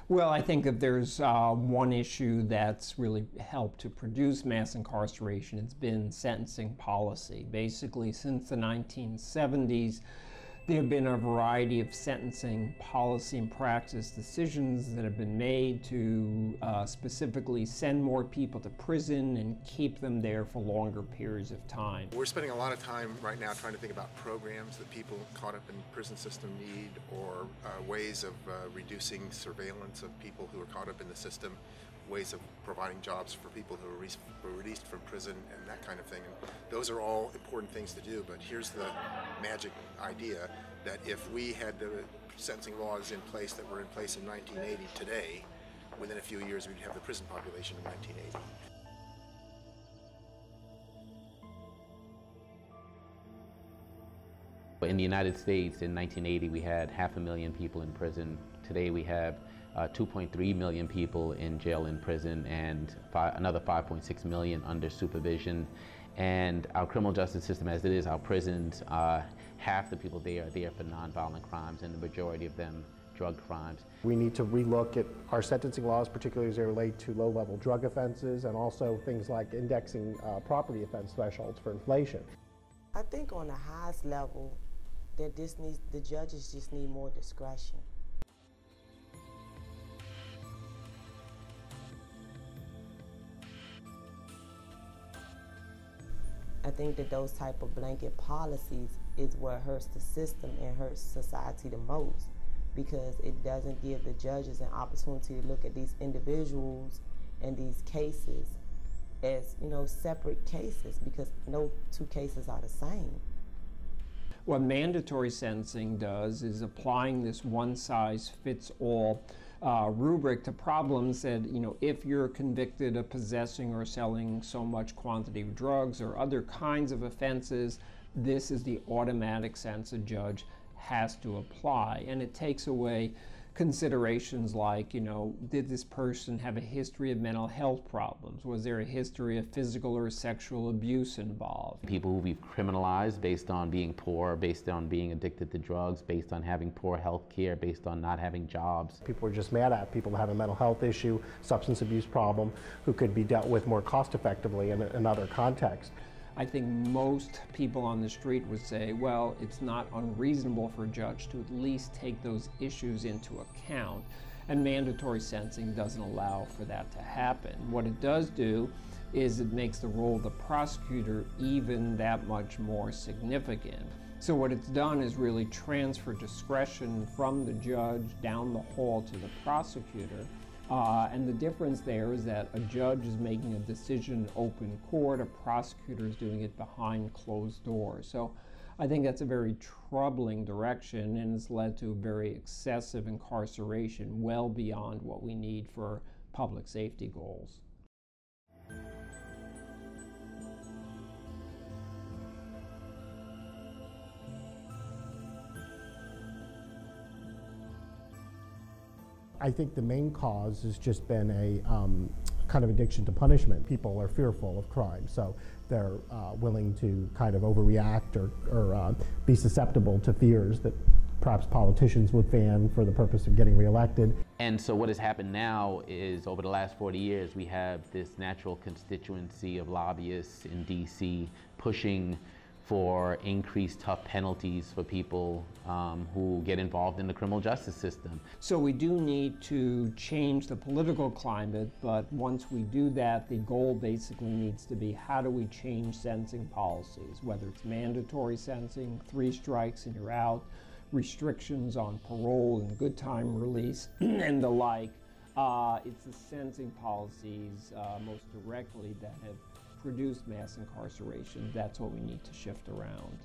Well, I think if there's one issue that's really helped to produce mass incarceration, it's been sentencing policy. Basically, since the 1970s, there have been a variety of sentencing policy and practice decisions that have been made to specifically send more people to prison and keep them there for longer periods of time. We're spending a lot of time right now trying to think about programs that people caught up in the prison system need, or ways of reducing surveillance of people who are caught up in the system, ways of providing jobs for people who are released from prison, and that kind of thing. And those are all important things to do, but here's the magic idea, that if we had the sentencing laws in place that were in place in 1980 today, within a few years we'd have the prison population of 1980. In the United States in 1980 we had 500,000 people in prison. Today we have 2.3 million people in jail and prison, and another 5.6 million under supervision. And our criminal justice system, as it is, our prisons, half the people there are there for nonviolent crimes, and the majority of them drug crimes. We need to relook at our sentencing laws, particularly as they relate to low-level drug offenses, and also things like indexing property offense thresholds for inflation. I think on the highest level, that the judges just need more discretion. I think that those type of blanket policies is what hurts the system and hurts society the most, because it doesn't give the judges an opportunity to look at these individuals and these cases as, separate cases, because no two cases are the same. What mandatory sentencing does is applying this one-size-fits-all rubric to problems that, if you're convicted of possessing or selling so much quantity of drugs or other kinds of offenses, this is the automatic sentence a judge has to apply. And it takes away considerations like, did this person have a history of mental health problems? Was there a history of physical or sexual abuse involved? People who we've criminalized based on being poor, based on being addicted to drugs, based on having poor health care, based on not having jobs. People are just mad at people who have a mental health issue, substance abuse problem, who could be dealt with more cost effectively in another context. I think most people on the street would say, well, it's not unreasonable for a judge to at least take those issues into account, and mandatory sentencing doesn't allow for that to happen. What it does do is it makes the role of the prosecutor even that much more significant. So what it's done is really transfer discretion from the judge down the hall to the prosecutor. And the difference there is that a judge is making a decision in open court, a prosecutor is doing it behind closed doors. So I think that's a very troubling direction, and it's led to a very excessive incarceration, well beyond what we need for public safety goals. I think the main cause has just been a kind of addiction to punishment. People are fearful of crime, so they're willing to kind of overreact or be susceptible to fears that perhaps politicians would fan for the purpose of getting reelected. And so what has happened now is, over the last 40 years, we have this natural constituency of lobbyists in DC pushing for increased tough penalties for people who get involved in the criminal justice system. So we do need to change the political climate, but once we do that, the goal basically needs to be, how do we change sentencing policies, whether it's mandatory sentencing, 3 strikes and you're out, restrictions on parole and good time release, and the like. It's the sentencing policies most directly that have produced mass incarceration. That's what we need to shift around.